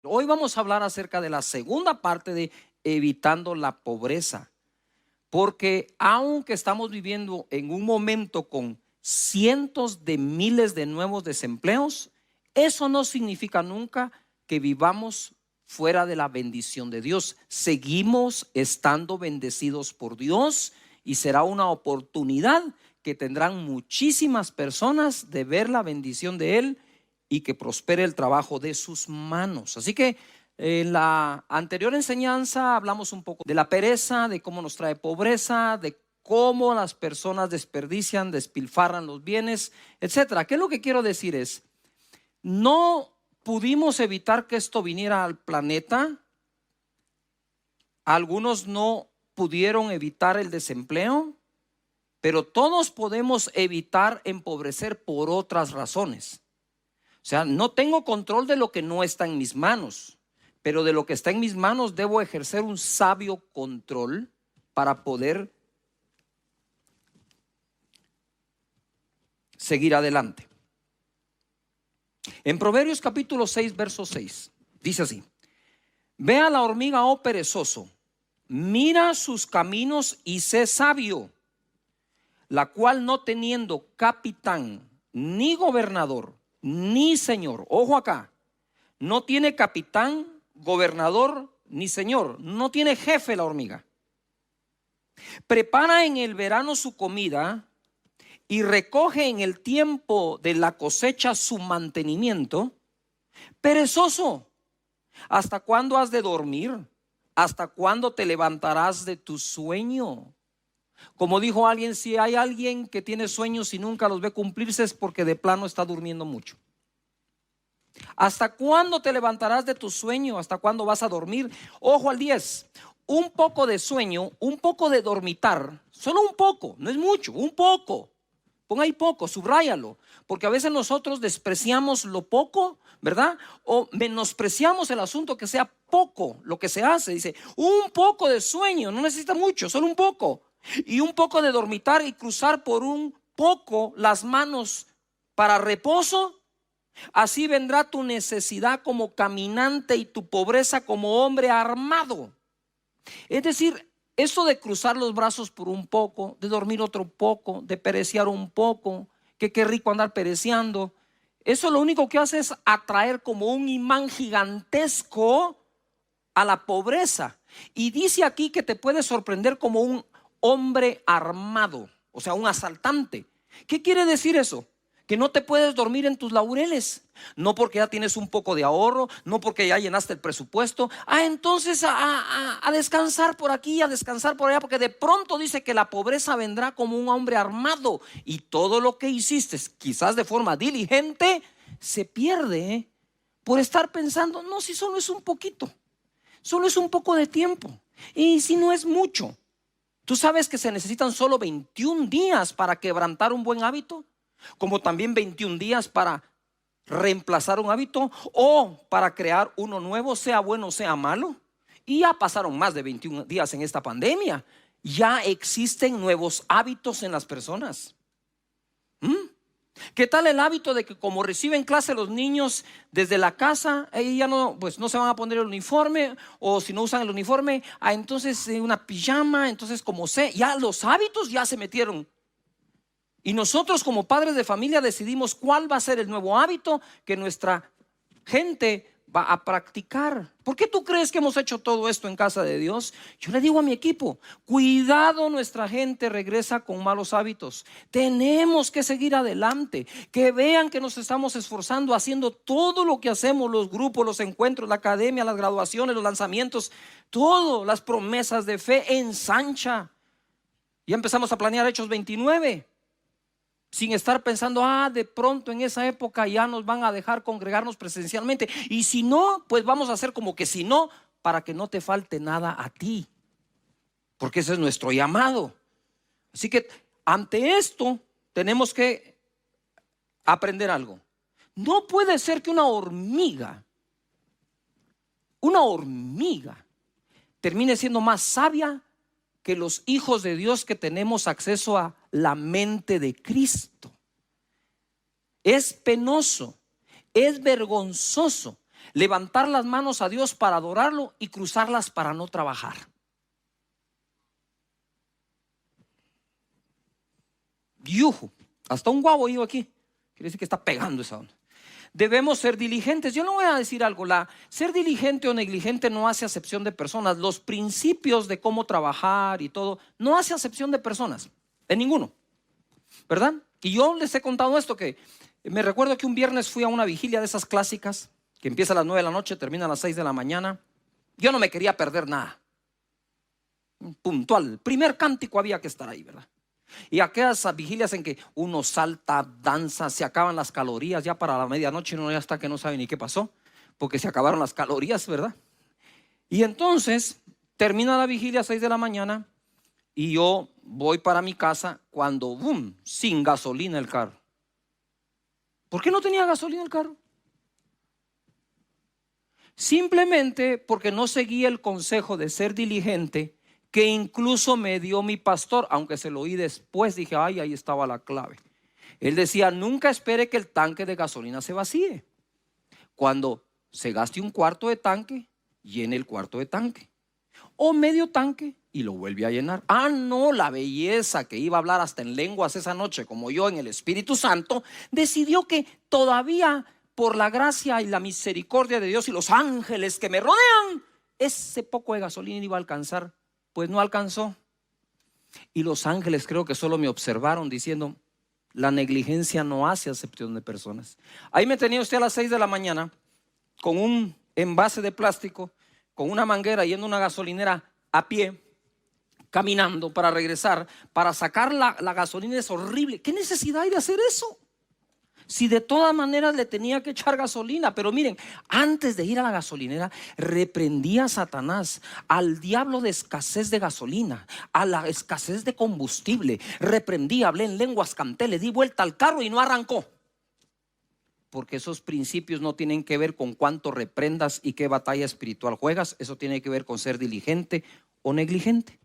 Hoy vamos a hablar acerca de la segunda parte de evitando la pobreza, porque aunque estamos viviendo en un momento con cientos de miles de nuevos desempleos, eso no significa nunca que vivamos fuera de la bendición de Dios. Seguimos estando bendecidos por Dios y será una oportunidad que tendrán muchísimas personas de ver la bendición de Él y que prospere el trabajo de sus manos. Así que en la anterior enseñanza hablamos un poco de la pereza, de cómo nos trae pobreza, de cómo las personas desperdician, despilfarran los bienes, etcétera. ¿Qué es lo que quiero decir? Es, no pudimos evitar que esto viniera al planeta. Algunos no pudieron evitar el desempleo, pero todos podemos evitar empobrecer por otras razones. O sea, no tengo control de lo que no está en mis manos, pero de lo que está en mis manos debo ejercer un sabio control para poder seguir adelante. En Proverbios capítulo 6, verso 6, dice así: ve a la hormiga, oh perezoso, mira sus caminos y sé sabio, la cual no teniendo capitán, ni gobernador, ni señor, ojo acá, no tiene capitán, gobernador, ni señor, no tiene jefe la hormiga. Prepara en el verano su comida y recoge en el tiempo de la cosecha su mantenimiento. Perezoso, ¿hasta cuándo has de dormir? ¿Hasta cuándo te levantarás de tu sueño? Como dijo alguien, si hay alguien que tiene sueños y nunca los ve cumplirse, es porque de plano está durmiendo mucho. ¿Hasta cuándo te levantarás de tu sueño? ¿Hasta cuándo vas a dormir? Ojo al 10. Un poco de sueño, un poco de dormitar, solo un poco, no es mucho, un poco. Ponga ahí poco, subráyalo, porque a veces nosotros despreciamos lo poco, ¿verdad? O menospreciamos el asunto que sea poco lo que se hace. Dice, un poco de sueño, no necesita mucho, solo un poco. Y un poco de dormitar y cruzar por un poco las manos para reposo. Así vendrá tu necesidad como caminante y tu pobreza como hombre armado. Es decir, esto de cruzar los brazos por un poco, de dormir otro poco, de perecear un poco, que qué rico andar pereceando, eso lo único que hace es atraer como un imán gigantesco a la pobreza. Y dice aquí que te puede sorprender como un hombre armado, o sea, un asaltante. ¿Qué quiere decir eso? Que no te puedes dormir en tus laureles, no porque ya tienes un poco de ahorro, no porque ya llenaste el presupuesto. Entonces a descansar por aquí, a descansar por allá, porque de pronto dice que la pobreza vendrá como un hombre armado y todo lo que hiciste, quizás de forma diligente, se pierde por estar pensando, no, si solo es un poquito, solo es un poco de tiempo, y si no es mucho. ¿Tú sabes que se necesitan solo 21 días para quebrantar un buen hábito? Como también 21 días para reemplazar un hábito o para crear uno nuevo, sea bueno o sea malo. Y ya pasaron más de 21 días en esta pandemia. Ya existen nuevos hábitos en las personas. ¿Qué tal el hábito de que como reciben clase los niños desde la casa, ya no, pues no se van a poner el uniforme, o si no usan el uniforme, entonces una pijama, entonces como ya los hábitos ya se metieron. Y nosotros como padres de familia decidimos cuál va a ser el nuevo hábito que nuestra gente va a practicar. ¿Por qué tú crees que hemos hecho todo esto en casa de Dios? Yo le digo a mi equipo, cuidado, nuestra gente regresa con malos hábitos. Tenemos que seguir adelante, que vean que nos estamos esforzando haciendo todo lo que hacemos, los grupos, los encuentros, la academia, las graduaciones, los lanzamientos, todo, las promesas de fe ensancha. Ya empezamos a planear Hechos 29. Sin estar pensando, de pronto en esa época ya nos van a dejar congregarnos presencialmente. Y si no, pues vamos a hacer como que si no, para que no te falte nada a ti. Porque ese es nuestro llamado. Así que ante esto tenemos que aprender algo. No puede ser que una hormiga termine siendo más sabia que los hijos de Dios que tenemos acceso a la mente de Cristo. Es penoso, es vergonzoso levantar las manos a Dios para adorarlo y cruzarlas para no trabajar. Yuju, hasta un guavo iba aquí. Quiere decir que está pegando esa onda. Debemos ser diligentes. Yo no voy a decir algo, ser diligente o negligente no hace acepción de personas. Los principios de cómo trabajar y todo no hace acepción de personas, en ninguno, ¿verdad? Y yo les he contado esto, que me recuerdo que un viernes fui a una vigilia de esas clásicas que empieza a las 9 de la noche, termina a las 6 de la mañana. Yo no me quería perder nada. Puntual, primer cántico había que estar ahí, ¿verdad? Y aquellas vigilias en que uno salta, danza, se acaban las calorías ya para la medianoche, uno ya está que no sabe ni qué pasó, porque se acabaron las calorías, ¿verdad? Y entonces termina la vigilia a 6 de la mañana y yo voy para mi casa cuando, boom, sin gasolina el carro. ¿Por qué no tenía gasolina el carro? Simplemente porque no seguía el consejo de ser diligente que incluso me dio mi pastor, aunque se lo oí después. Dije, ay, ahí estaba la clave. Él decía, nunca espere que el tanque de gasolina se vacíe. Cuando se gaste un cuarto de tanque, llene el cuarto de tanque, o medio tanque y lo vuelve a llenar. Ah, no, la belleza que iba a hablar hasta en lenguas esa noche, como yo en el Espíritu Santo, decidió que todavía, por la gracia y la misericordia de Dios y los ángeles que me rodean, ese poco de gasolina iba a alcanzar. Pues no alcanzó. Y los ángeles creo que solo me observaron diciendo, la negligencia no hace acepción de personas. Ahí me tenía usted a las 6 de la mañana con un envase de plástico, con una manguera, yendo a una gasolinera a pie, caminando para regresar, para sacar la gasolina. Es horrible. ¿Qué necesidad hay de hacer eso? Si de todas maneras le tenía que echar gasolina. Pero miren, antes de ir a la gasolinera, reprendí a Satanás, al diablo de escasez de gasolina, a la escasez de combustible. Reprendí, hablé en lenguas, canté, le di vuelta al carro y no arrancó. Porque esos principios no tienen que ver con cuánto reprendas y qué batalla espiritual juegas. Eso tiene que ver con ser diligente o negligente.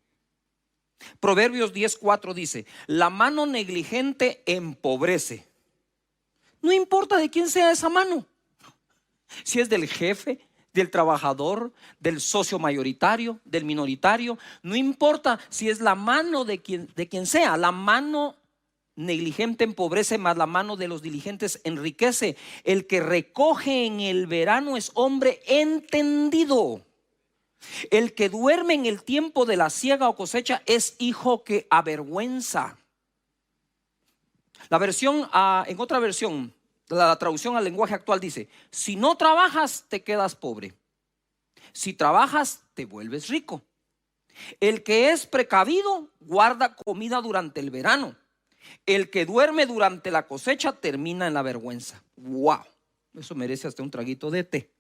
Proverbios 10:4 dice, la mano negligente empobrece. No importa de quién sea esa mano, si es del jefe, del trabajador, del socio mayoritario, del minoritario. No importa si es la mano de quien sea. La mano negligente empobrece, mas la mano de los diligentes enriquece. El que recoge en el verano es hombre entendido. El que duerme en el tiempo de la siega o cosecha es hijo que avergüenza. En otra versión, la traducción al lenguaje actual dice, si no trabajas te quedas pobre, si trabajas te vuelves rico. El que es precavido guarda comida durante el verano, el que duerme durante la cosecha termina en la vergüenza. Wow, eso merece hasta un traguito de té.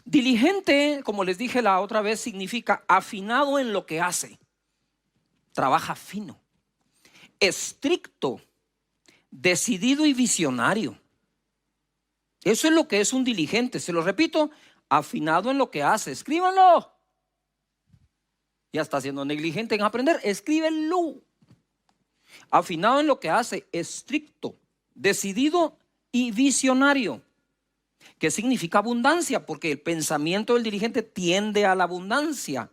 Diligente, como les dije la otra vez, significa afinado en lo que hace. Trabaja fino, estricto, decidido y visionario. Eso es lo que es un diligente. Se lo repito, afinado en lo que hace. Escríbanlo. Ya está siendo negligente en aprender, escríbenlo. Afinado en lo que hace, estricto, decidido y visionario. ¿Qué significa abundancia? Porque el pensamiento del diligente tiende a la abundancia.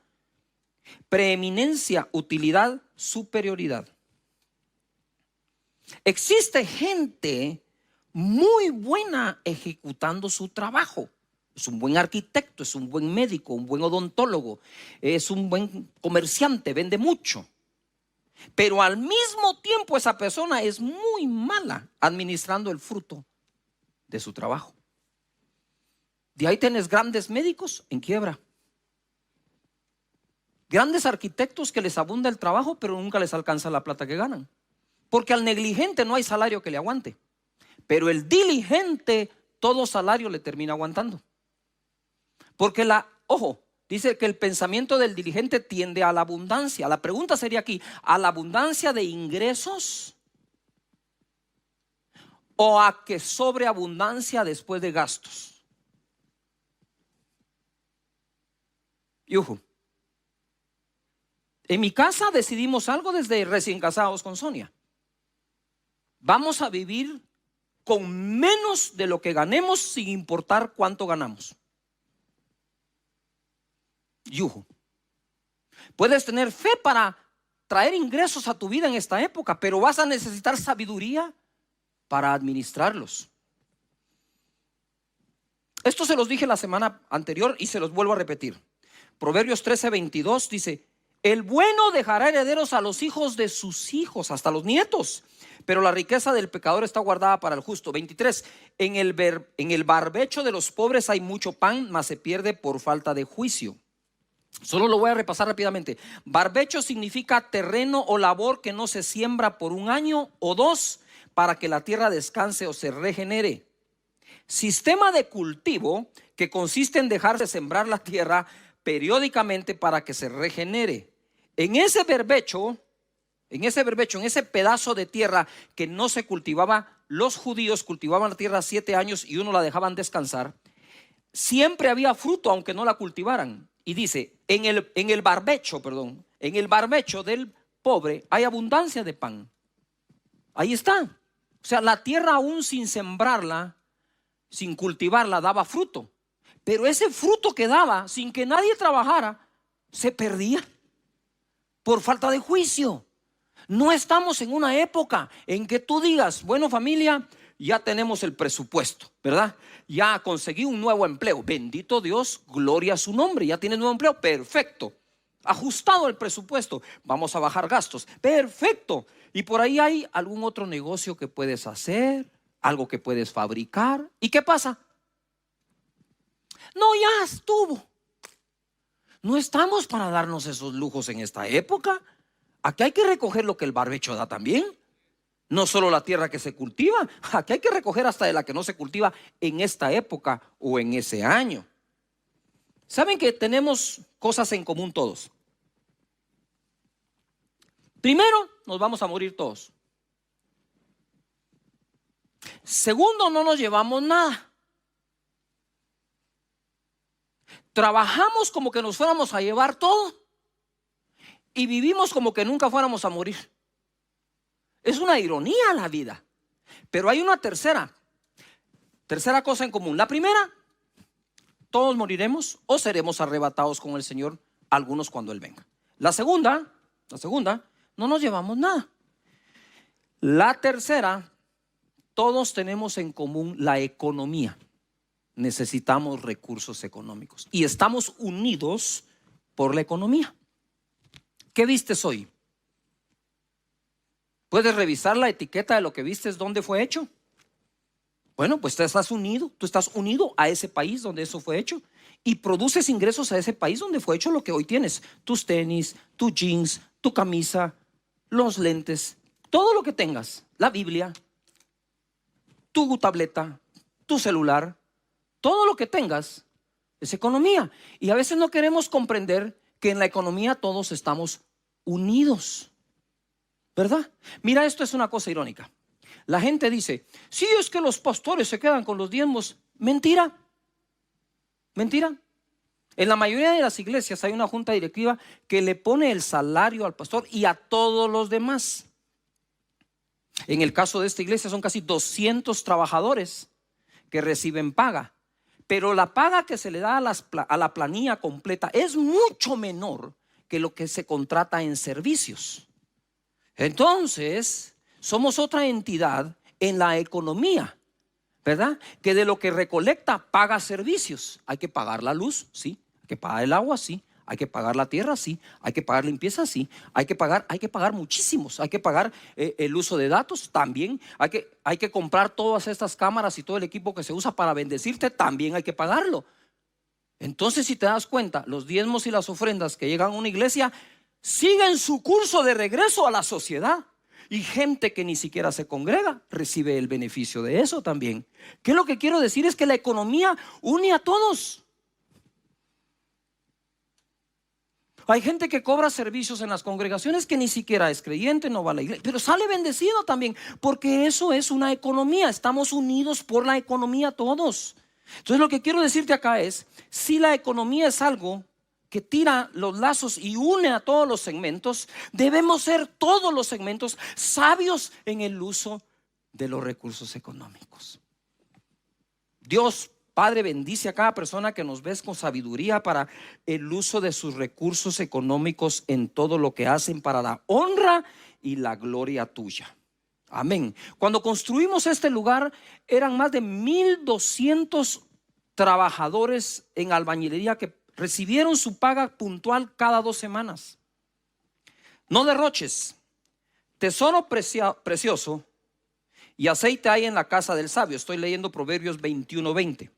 Preeminencia, utilidad, superioridad. Existe gente muy buena ejecutando su trabajo. Es un buen arquitecto, es un buen médico, un buen odontólogo, es un buen comerciante, vende mucho. Pero al mismo tiempo esa persona es muy mala administrando el fruto de su trabajo. De ahí tenés grandes médicos en quiebra. Grandes arquitectos que les abunda el trabajo, pero nunca les alcanza la plata que ganan. Porque al negligente no hay salario que le aguante. Pero el diligente, todo salario le termina aguantando. Porque dice que el pensamiento del diligente tiende a la abundancia. La pregunta sería aquí, ¿a la abundancia de ingresos? ¿O a que sobreabundancia después de gastos? Yujú. En mi casa decidimos algo desde recién casados con Sonia. vamos a vivir con menos de lo que ganemos sin importar cuánto ganamos. Yujo. Puedes tener fe para traer ingresos a tu vida en esta época, pero vas a necesitar sabiduría para administrarlos. Esto se los dije la semana anterior y se los vuelvo a repetir. Proverbios 13:22 dice: el bueno dejará herederos a los hijos de sus hijos, hasta los nietos, pero la riqueza del pecador está guardada para el justo. 23, en el barbecho de los pobres hay mucho pan, mas se pierde por falta de juicio. Solo lo voy a repasar rápidamente. Barbecho significa terreno o labor que no se siembra por un año o dos para que la tierra descanse o se regenere. Sistema de cultivo que consiste en dejarse sembrar la tierra periódicamente para que se regenere. En ese barbecho, en ese pedazo de tierra que no se cultivaba, los judíos cultivaban la tierra 7 años y uno la dejaban descansar. Siempre había fruto aunque no la cultivaran. Y dice, en el barbecho del pobre hay abundancia de pan. Ahí está. O sea, la tierra aún sin sembrarla, sin cultivarla, daba fruto. Pero ese fruto que daba, sin que nadie trabajara, se perdía por falta de juicio. No estamos en una época en que tú digas, bueno, familia, ya tenemos el presupuesto, ¿verdad? Ya conseguí un nuevo empleo. Bendito Dios, gloria a su nombre. Ya tienes nuevo empleo, perfecto. Ajustado el presupuesto, vamos a bajar gastos, perfecto. Y por ahí hay algún otro negocio que puedes hacer, algo que puedes fabricar. ¿Y qué pasa? No, ya estuvo. No estamos para darnos esos lujos en esta época. Aquí hay que recoger lo que el barbecho da también. No solo la tierra que se cultiva, aquí hay que recoger hasta de la que no se cultiva en esta época o en ese año. ¿Saben que tenemos cosas en común todos? Primero, nos vamos a morir todos. Segundo, no nos llevamos nada. Trabajamos como que nos fuéramos a llevar todo y vivimos como que nunca fuéramos a morir. Es una ironía la vida. Pero hay una tercera cosa en común. La primera, todos moriremos o seremos arrebatados con el Señor, algunos cuando Él venga. La segunda, no nos llevamos nada. La tercera, todos tenemos en común la economía. Necesitamos recursos económicos y estamos unidos por la economía. ¿Qué vistes hoy? ¿Puedes revisar la etiqueta de lo que vistes, dónde fue hecho? Bueno, pues tú estás unido a ese país donde eso fue hecho y produces ingresos a ese país donde fue hecho lo que hoy tienes. Tus tenis, tus jeans, tu camisa, los lentes, todo lo que tengas, la Biblia, tu tableta, tu celular, todo lo que tengas es economía. Y a veces no queremos comprender que en la economía todos estamos unidos, ¿verdad? Mira, esto es una cosa irónica. La gente dice, sí, es que los pastores se quedan con los diezmos. Mentira. Mentira. En la mayoría de las iglesias hay una junta directiva que le pone el salario al pastor y a todos los demás. En el caso de esta iglesia son casi 200 trabajadores que reciben paga. Pero la paga que se le da a la planilla completa es mucho menor que lo que se contrata en servicios. Entonces, somos otra entidad en la economía, ¿verdad? Que de lo que recolecta paga servicios. Hay que pagar la luz, sí. Hay que pagar el agua, sí. Hay que pagar la tierra, sí. Hay que pagar limpieza, sí. Hay que pagar muchísimos. Hay que pagar el uso de datos también. Hay que comprar todas estas cámaras y todo el equipo que se usa para bendecirte, también hay que pagarlo. Entonces, si te das cuenta, los diezmos y las ofrendas que llegan a una iglesia siguen su curso de regreso a la sociedad. Y gente que ni siquiera se congrega recibe el beneficio de eso también. ¿Qué es lo que quiero decir? Es que la economía une a todos. Hay gente que cobra servicios en las congregaciones que ni siquiera es creyente, no va a la iglesia, pero sale bendecido también, porque eso es una economía. Estamos unidos por la economía todos. Entonces lo que quiero decirte acá es, si la economía es algo que tira los lazos y une a todos los segmentos, debemos ser todos los segmentos sabios en el uso de los recursos económicos. Dios Padre bendice a cada persona que nos ves con sabiduría para el uso de sus recursos económicos en todo lo que hacen para la honra y la gloria tuya. Amén. Cuando construimos este lugar eran más de 1,200 trabajadores en albañilería que recibieron su paga puntual cada 2 semanas. No derroches, tesoro precioso y aceite hay en la casa del sabio. Estoy leyendo Proverbios 21:20.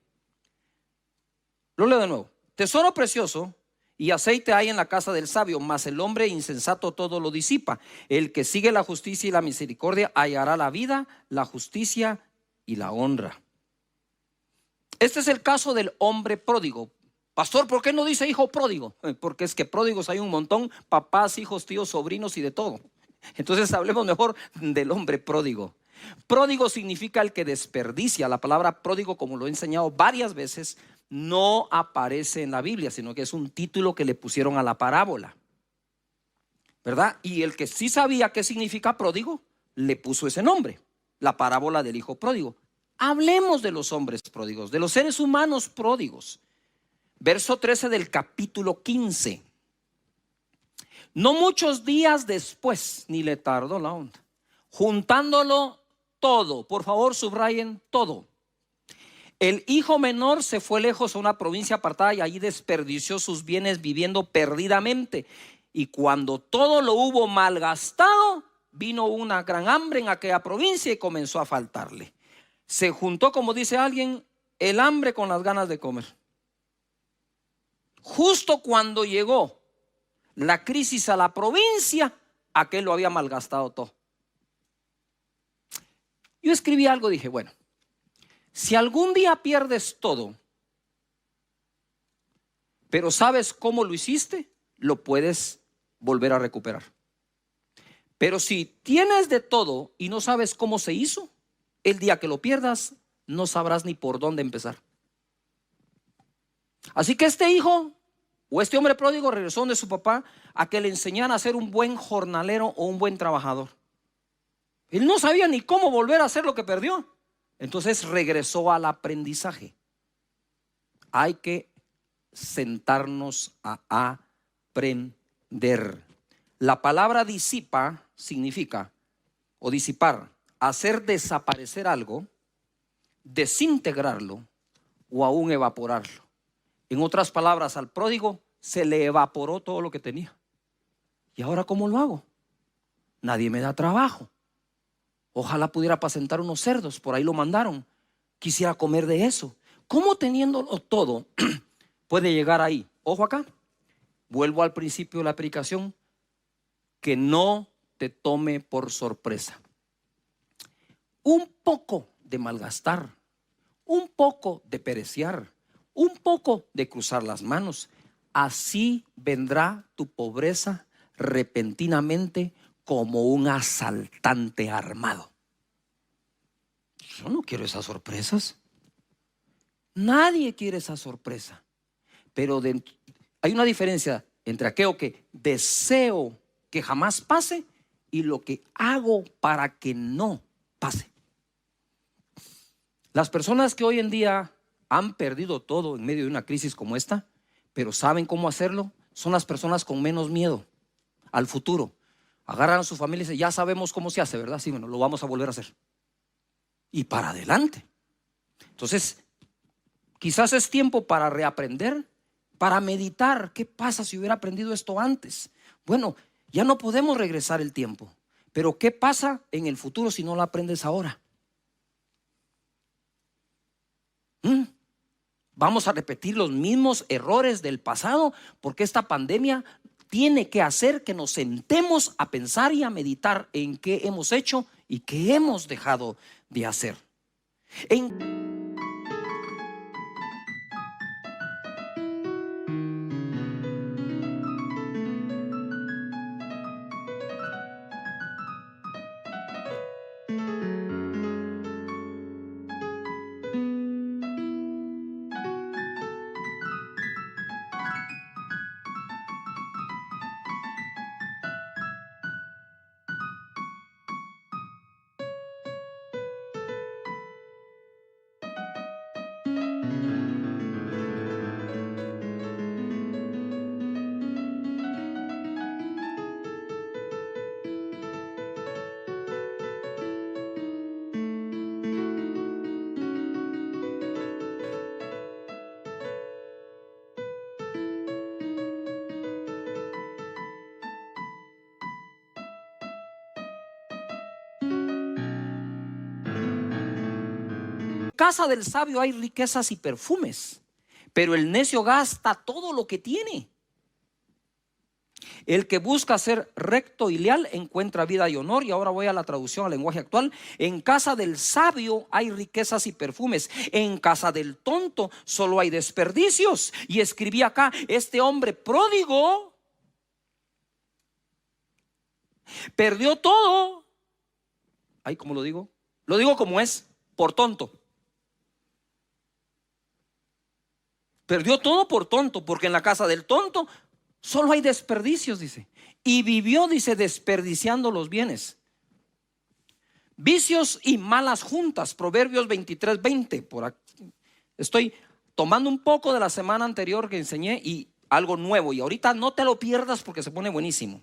Lo leo de nuevo. Tesoro precioso y aceite hay en la casa del sabio, mas el hombre insensato todo lo disipa. El que sigue la justicia y la misericordia hallará la vida, la justicia y la honra. Este es el caso del hombre pródigo. Pastor, ¿por qué no dice hijo pródigo? Porque es que pródigos hay un montón, papás, hijos, tíos, sobrinos y de todo. Entonces hablemos mejor del hombre pródigo. Pródigo significa el que desperdicia. La palabra pródigo, como lo he enseñado varias veces, no aparece en la Biblia, sino que es un título que le pusieron a la parábola, ¿verdad? Y el que sí sabía qué significa pródigo, le puso ese nombre, la parábola del hijo pródigo. Hablemos de los hombres pródigos, de los seres humanos pródigos. Verso 13 del capítulo 15. No muchos días después, ni le tardó la onda, juntándolo todo, por favor subrayen todo. El hijo menor se fue lejos a una provincia apartada y allí desperdició sus bienes viviendo perdidamente. Y cuando todo lo hubo malgastado, vino una gran hambre en aquella provincia y comenzó a faltarle. Se juntó, como dice alguien, el hambre con las ganas de comer. Justo cuando llegó la crisis a la provincia, aquel lo había malgastado todo. Yo escribí algo, dije, bueno, si algún día pierdes todo, pero sabes cómo lo hiciste, lo puedes volver a recuperar. Pero si tienes de todo y no sabes cómo se hizo, el día que lo pierdas, no sabrás ni por dónde empezar. Así que este hijo o este hombre pródigo regresó donde su papá a que le enseñara a ser un buen jornalero o un buen trabajador. Él no sabía ni cómo volver a hacer lo que perdió. Entonces regresó al aprendizaje. Hay que sentarnos a aprender. La palabra disipa significa, o disipar, hacer desaparecer algo, desintegrarlo o aún evaporarlo. En otras palabras, al pródigo se le evaporó todo lo que tenía. ¿Y ahora cómo lo hago? Nadie me da trabajo. Ojalá pudiera apacentar unos cerdos, por ahí lo mandaron. Quisiera comer de eso. ¿Cómo teniéndolo todo puede llegar ahí? Ojo acá, vuelvo al principio de la predicación, que no te tome por sorpresa. Un poco de malgastar, un poco de pereciar, un poco de cruzar las manos. Así vendrá tu pobreza repentinamente como un asaltante armado. Yo no quiero esas sorpresas. Nadie quiere esa sorpresa. Pero hay una diferencia entre aquello que deseo que jamás pase y lo que hago para que no pase. Las personas que hoy en día han perdido todo en medio de una crisis como esta, pero saben cómo hacerlo, son las personas con menos miedo al futuro. Agarran a su familia y dicen, ya sabemos cómo se hace, ¿verdad? Sí, bueno, lo vamos a volver a hacer. Y para adelante. Entonces, quizás es tiempo para reaprender, para meditar. ¿Qué pasa si hubiera aprendido esto antes? Bueno, ya no podemos regresar el tiempo. Pero ¿qué pasa en el futuro si no lo aprendes ahora? Vamos a repetir los mismos errores del pasado, porque esta pandemia tiene que hacer que nos sentemos a pensar y a meditar en qué hemos hecho y qué hemos dejado de hacer. casa del sabio hay riquezas y perfumes, pero el necio gasta todo lo que tiene. El que busca ser recto y leal encuentra vida y honor. Y ahora voy a la traducción al lenguaje actual. En casa del sabio hay riquezas y perfumes, en casa del tonto solo hay desperdicios. Y escribí acá: este hombre pródigo perdió todo. Ay, ¿cómo lo digo? Lo digo como es, por tonto. Perdió todo por tonto, porque en la casa del tonto solo hay desperdicios, dice. Y vivió, dice, desperdiciando los bienes. Vicios y malas juntas. Proverbios 23:20. Por aquí estoy tomando un poco de la semana anterior que enseñé y algo nuevo. Y ahorita no te lo pierdas porque se pone buenísimo.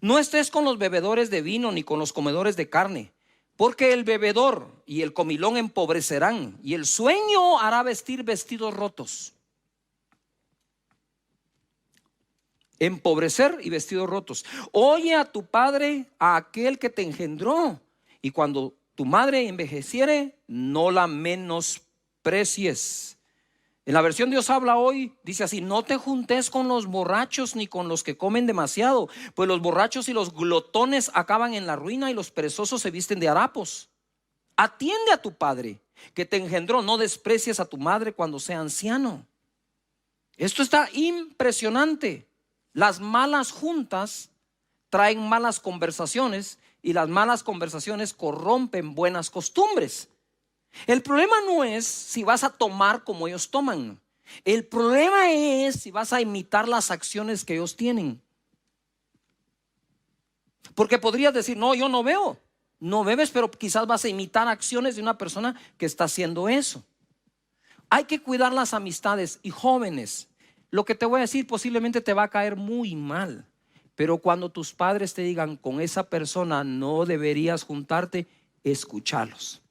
No estés con los bebedores de vino ni con los comedores de carne, porque el bebedor y el comilón empobrecerán, y el sueño hará vestir vestidos rotos. Empobrecer y vestidos rotos. Oye a tu padre, a aquel que te engendró, y cuando tu madre envejeciere, no la menosprecies. En la versión Dios habla hoy, dice así: no te juntes con los borrachos ni con los que comen demasiado, pues los borrachos y los glotones acaban en la ruina y los perezosos se visten de harapos. Atiende a tu padre que te engendró, no desprecies a tu madre cuando sea anciano. Esto está impresionante. Las malas juntas traen malas conversaciones, y las malas conversaciones corrompen buenas costumbres. El problema no es si vas a tomar como ellos toman. El problema es si vas a imitar las acciones que ellos tienen. Porque podrías decir: no, yo no bebo. No bebes, pero quizás vas a imitar acciones de una persona que está haciendo eso. Hay que cuidar las amistades. Y jóvenes, lo que te voy a decir posiblemente te va a caer muy mal, pero cuando tus padres te digan: con esa persona no deberías juntarte, escúchalos.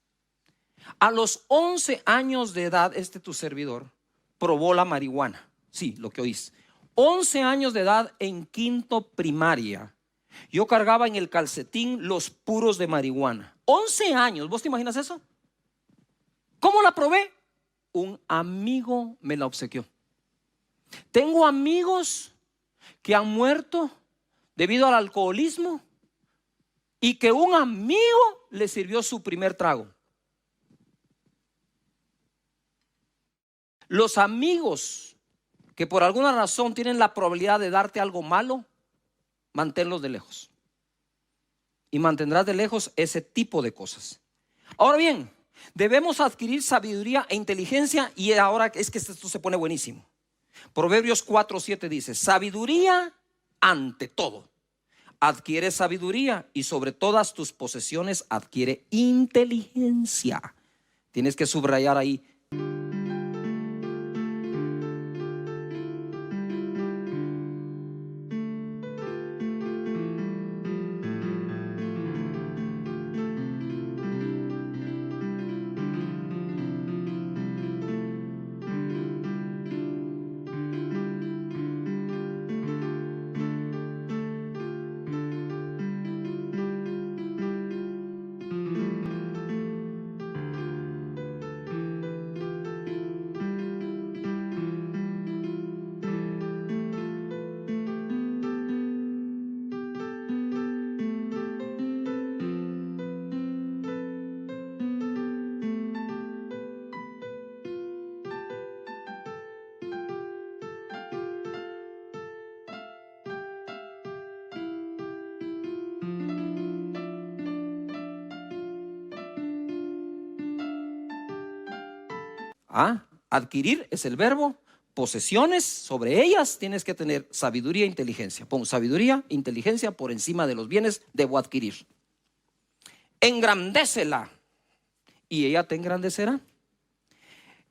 A los 11 años de edad, tu servidor probó la marihuana. Sí, lo que oís. 11 años de edad, en quinto primaria, yo cargaba en el calcetín los puros de marihuana. 11 años, ¿vos te imaginas eso? ¿Cómo la probé? Un amigo me la obsequió. Tengo amigos que han muerto debido al alcoholismo y que un amigo le sirvió su primer trago. Los amigos que por alguna razón tienen la probabilidad de darte algo malo, manténlos de lejos. Y mantendrás de lejos ese tipo de cosas. Ahora bien, debemos adquirir sabiduría e inteligencia. Y ahora es que esto se pone buenísimo. Proverbios 4:7 dice: sabiduría ante todo. Adquiere sabiduría, y sobre todas tus posesiones adquiere inteligencia. Tienes que subrayar ahí. Adquirir es el verbo. Posesiones, sobre ellas tienes que tener sabiduría e inteligencia. Pon sabiduría, inteligencia por encima de los bienes, debo adquirir. Engrandécela y ella te engrandecerá.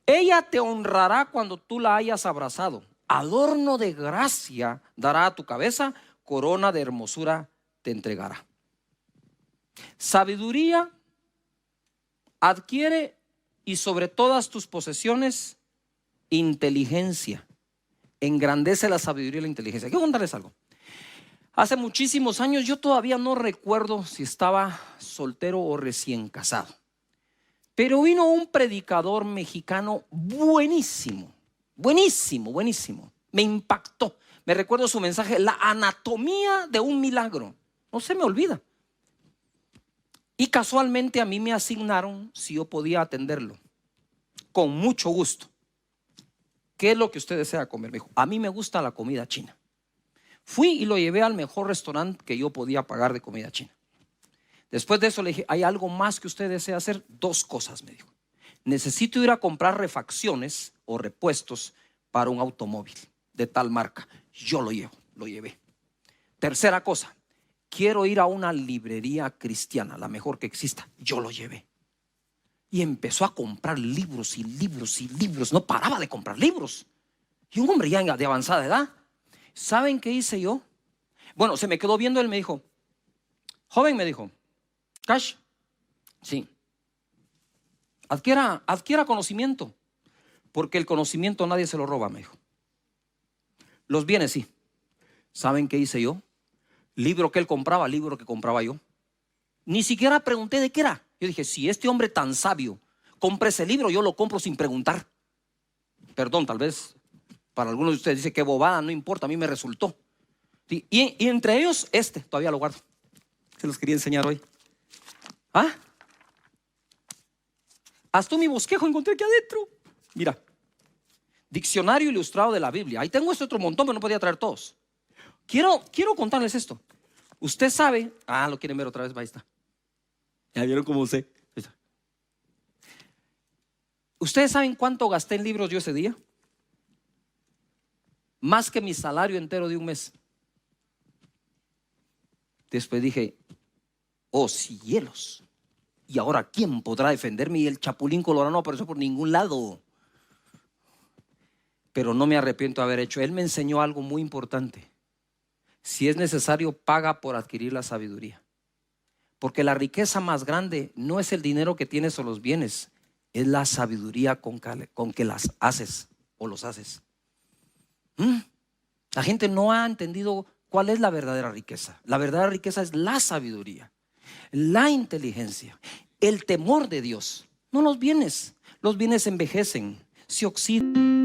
Ella te honrará cuando tú la hayas abrazado. Adorno de gracia dará a tu cabeza, corona de hermosura te entregará. Sabiduría adquiere, y sobre todas tus posesiones, inteligencia. Engrandece la sabiduría y la inteligencia. Quiero contarles algo. Hace muchísimos años, yo todavía no recuerdo si estaba soltero o recién casado. Pero vino un predicador mexicano buenísimo, buenísimo, buenísimo. Me impactó. Me recuerdo su mensaje, la anatomía de un milagro. No se me olvida. Y casualmente a mí me asignaron si yo podía atenderlo. Con mucho gusto. ¿Qué es lo que usted desea comer? Me dijo, a mí me gusta la comida china. Fui y lo llevé al mejor restaurante que yo podía pagar de comida china. Después de eso le dije, ¿hay algo más que usted desea hacer? 2 cosas, me dijo. Necesito ir a comprar refacciones o repuestos para un automóvil de tal marca. Yo lo llevé. Tercera cosa, quiero ir a una librería cristiana, la mejor que exista. Yo lo llevé. Y empezó a comprar libros y libros y libros. No paraba de comprar libros. Y un hombre ya de avanzada edad. ¿Saben qué hice yo? Bueno, se me quedó viendo, él me dijo, joven, me dijo, Cash, sí, adquiera conocimiento, porque el conocimiento nadie se lo roba, me dijo. Los bienes sí. ¿Saben qué hice yo? Libro que él compraba, libro que compraba yo. Ni siquiera pregunté de qué era. Yo dije, si este hombre tan sabio compra ese libro, yo lo compro sin preguntar. Perdón, tal vez para algunos de ustedes dice que bobada, no importa, a mí me resultó. ¿Sí? Y entre ellos todavía lo guardo. Se los quería enseñar hoy. Hasta mi bosquejo encontré aquí adentro. Mira, diccionario ilustrado de la Biblia. Ahí tengo otro montón, pero no podía traer todos. Quiero contarles esto. Usted sabe, lo quieren ver otra vez, ahí está. ¿Ya vieron cómo usé? ¿Ustedes saben cuánto gasté en libros yo ese día? Más que mi salario entero de un mes. Después dije, oh cielos, ¿y ahora quién podrá defenderme? Y el Chapulín Colorado no apareció por ningún lado. Pero no me arrepiento de haber hecho. Él me enseñó algo muy importante. Si es necesario, paga por adquirir la sabiduría. Porque la riqueza más grande no es el dinero que tienes o los bienes, es la sabiduría con que las haces o los haces. La gente no ha entendido cuál es la verdadera riqueza. La verdadera riqueza es la sabiduría, la inteligencia, el temor de Dios. No los bienes. Los bienes envejecen, se oxidan.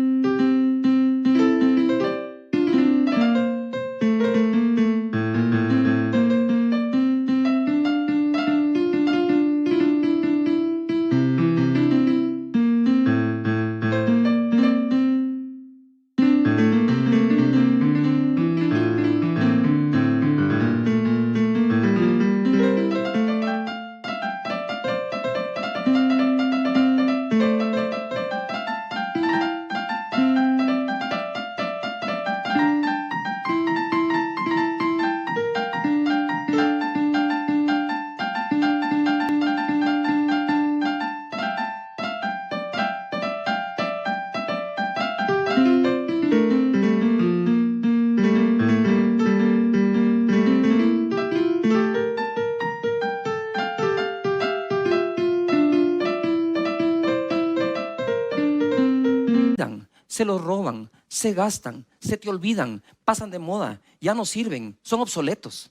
Se los roban, se gastan, se te olvidan, pasan de moda, ya no sirven, son obsoletos.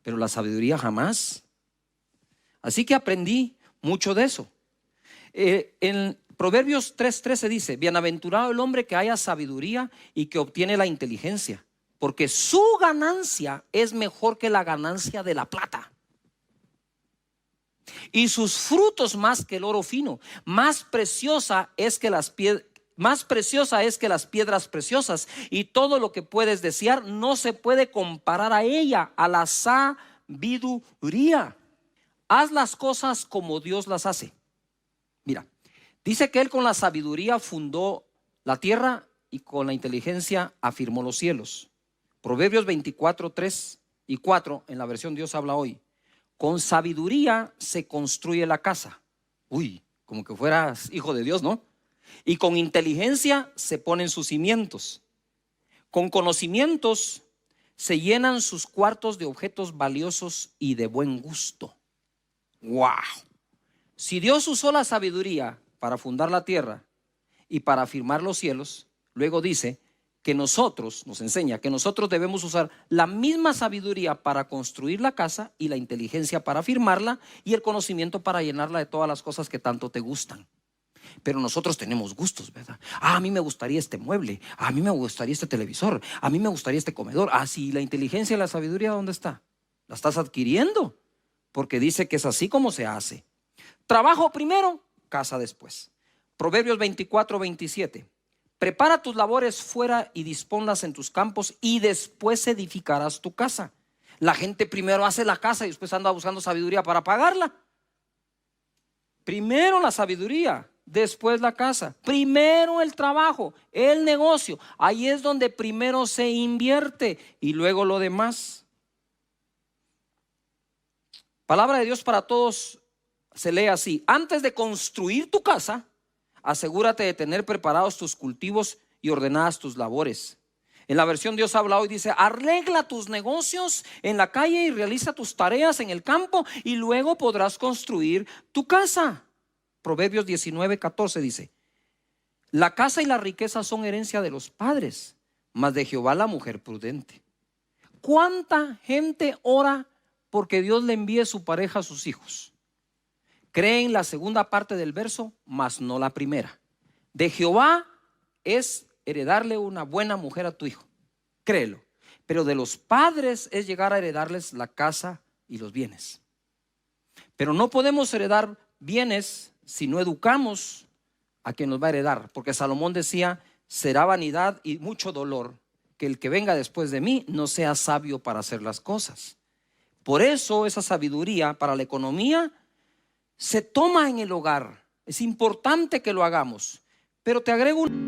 Pero la sabiduría jamás. Así que aprendí mucho de eso. En Proverbios 3:13 dice, bienaventurado el hombre que haya sabiduría y que obtiene la inteligencia, porque su ganancia es mejor que la ganancia de la plata, y sus frutos más que el oro fino. Más preciosa es que las piedras preciosas, y todo lo que puedes desear no se puede comparar a ella, a la sabiduría. Haz las cosas como Dios las hace. Mira, dice que Él con la sabiduría fundó la tierra y con la inteligencia afirmó los cielos. Proverbios 24:3-4 en la versión Dios habla hoy. Con sabiduría se construye la casa. Uy, como que fueras hijo de Dios, ¿no? Y con inteligencia se ponen sus cimientos. Con conocimientos se llenan sus cuartos de objetos valiosos y de buen gusto. ¡Wow! Si Dios usó la sabiduría para fundar la tierra y para afirmar los cielos, luego dice que nosotros, nos enseña que nosotros debemos usar la misma sabiduría para construir la casa y la inteligencia para firmarla y el conocimiento para llenarla de todas las cosas que tanto te gustan. Pero nosotros tenemos gustos, ¿verdad? A mí me gustaría este mueble, a mí me gustaría este televisor, a mí me gustaría este comedor. Sí, la inteligencia y la sabiduría, ¿dónde está? La estás adquiriendo, porque dice que es así como se hace. Trabajo primero, casa después. Proverbios 24:27. Prepara tus labores fuera y disponlas en tus campos, y después edificarás tu casa. La gente primero hace la casa y después anda buscando sabiduría para pagarla. Primero la sabiduría, después la casa. Primero el trabajo, el negocio. Ahí es donde primero se invierte y luego lo demás. Palabra de Dios para todos se lee así: antes de construir tu casa, asegúrate de tener preparados tus cultivos y ordenadas tus labores. En la versión Dios habla hoy dice: arregla tus negocios en la calle y realiza tus tareas en el campo, y luego podrás construir tu casa. Proverbios 19:14 dice: la casa y la riqueza son herencia de los padres, mas de Jehová la mujer prudente. ¿Cuánta gente ora porque Dios le envíe su pareja a sus hijos? Creen la segunda parte del verso, mas no la primera. De Jehová es heredarle una buena mujer a tu hijo, créelo. Pero de los padres es llegar a heredarles la casa y los bienes. Pero no podemos heredar bienes si no educamos a quien nos va a heredar, porque Salomón decía: será vanidad y mucho dolor que el que venga después de mí no sea sabio para hacer las cosas. Por eso esa sabiduría para la economía se toma en el hogar. Es importante que lo hagamos. Pero te agrego una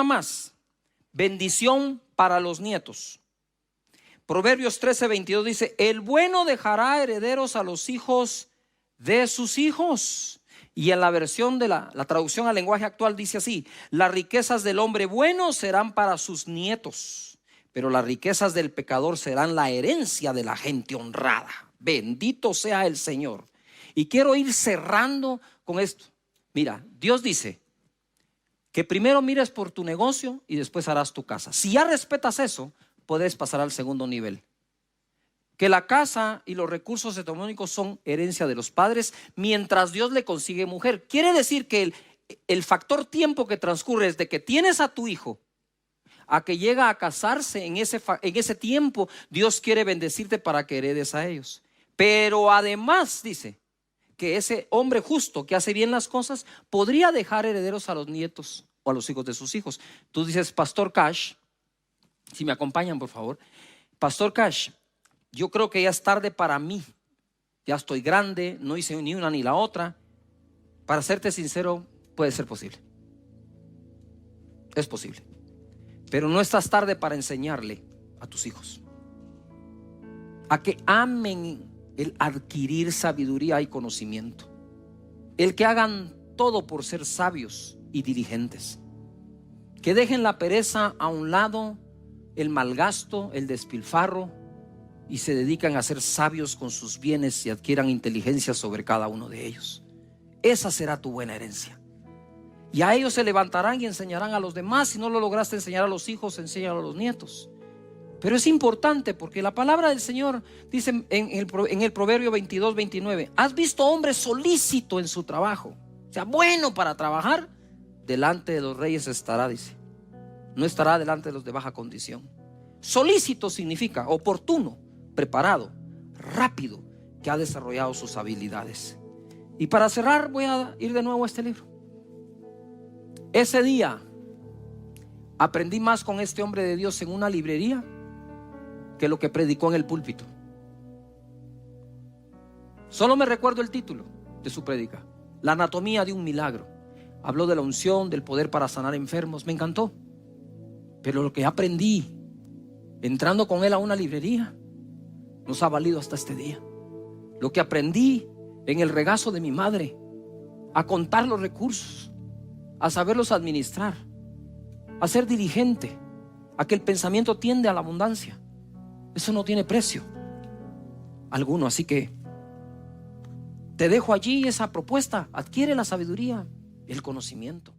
más: bendición para los nietos. Proverbios 13:22 dice: el bueno dejará herederos a los hijos de sus hijos. Y en la versión de la traducción al lenguaje actual dice así: las riquezas del hombre bueno serán para sus nietos, pero las riquezas del pecador serán la herencia de la gente honrada. Bendito sea el Señor. Y quiero ir cerrando con esto. Mira, Dios dice que primero mires por tu negocio y después harás tu casa. Si ya respetas eso, puedes pasar al segundo nivel. Que la casa y los recursos económicos son herencia de los padres mientras Dios le consigue mujer. Quiere decir que el factor tiempo que transcurre desde que tienes a tu hijo a que llega a casarse, en ese tiempo Dios quiere bendecirte para que heredes a ellos. Pero además dice que ese hombre justo que hace bien las cosas podría dejar herederos a los nietos o a los hijos de sus hijos. Tú dices: Pastor Cash, si me acompañan por favor. Pastor Cash, yo creo que ya es tarde para mí. Ya estoy grande, no hice ni una ni la otra. Para serte sincero, puede ser posible. Es posible. Pero no estás tarde para enseñarle a tus hijos a que amen el adquirir sabiduría y conocimiento, el que hagan todo por ser sabios y diligentes, que dejen la pereza a un lado, el malgasto, el despilfarro, y se dedican a ser sabios con sus bienes y adquieran inteligencia sobre cada uno de ellos. Esa será tu buena herencia. Y a ellos se levantarán y enseñarán a los demás. Si no lo lograste enseñar a los hijos, enséñalo a los nietos. Pero es importante porque la palabra del Señor dice en el Proverbio 22:29: has visto hombre solícito en su trabajo, o sea, bueno para trabajar, delante de los reyes estará, dice. no estará delante de los de baja condición. Solícito significa oportuno, preparado, rápido, que ha desarrollado sus habilidades. Y para cerrar voy a ir de nuevo a este libro. Ese día aprendí más con este hombre de Dios en una librería que lo que predicó en el púlpito. Solo me recuerdo el título de su prédica: La anatomía de un milagro. Habló de la unción, del poder para sanar enfermos. Me encantó. Pero lo que aprendí entrando con él a una librería nos ha valido hasta este día. Lo que aprendí en el regazo de mi madre, a contar los recursos, a saberlos administrar, a ser diligente, a que el pensamiento tiende a la abundancia, eso no tiene precio alguno. Así que te dejo allí esa propuesta: adquiere la sabiduría y el conocimiento.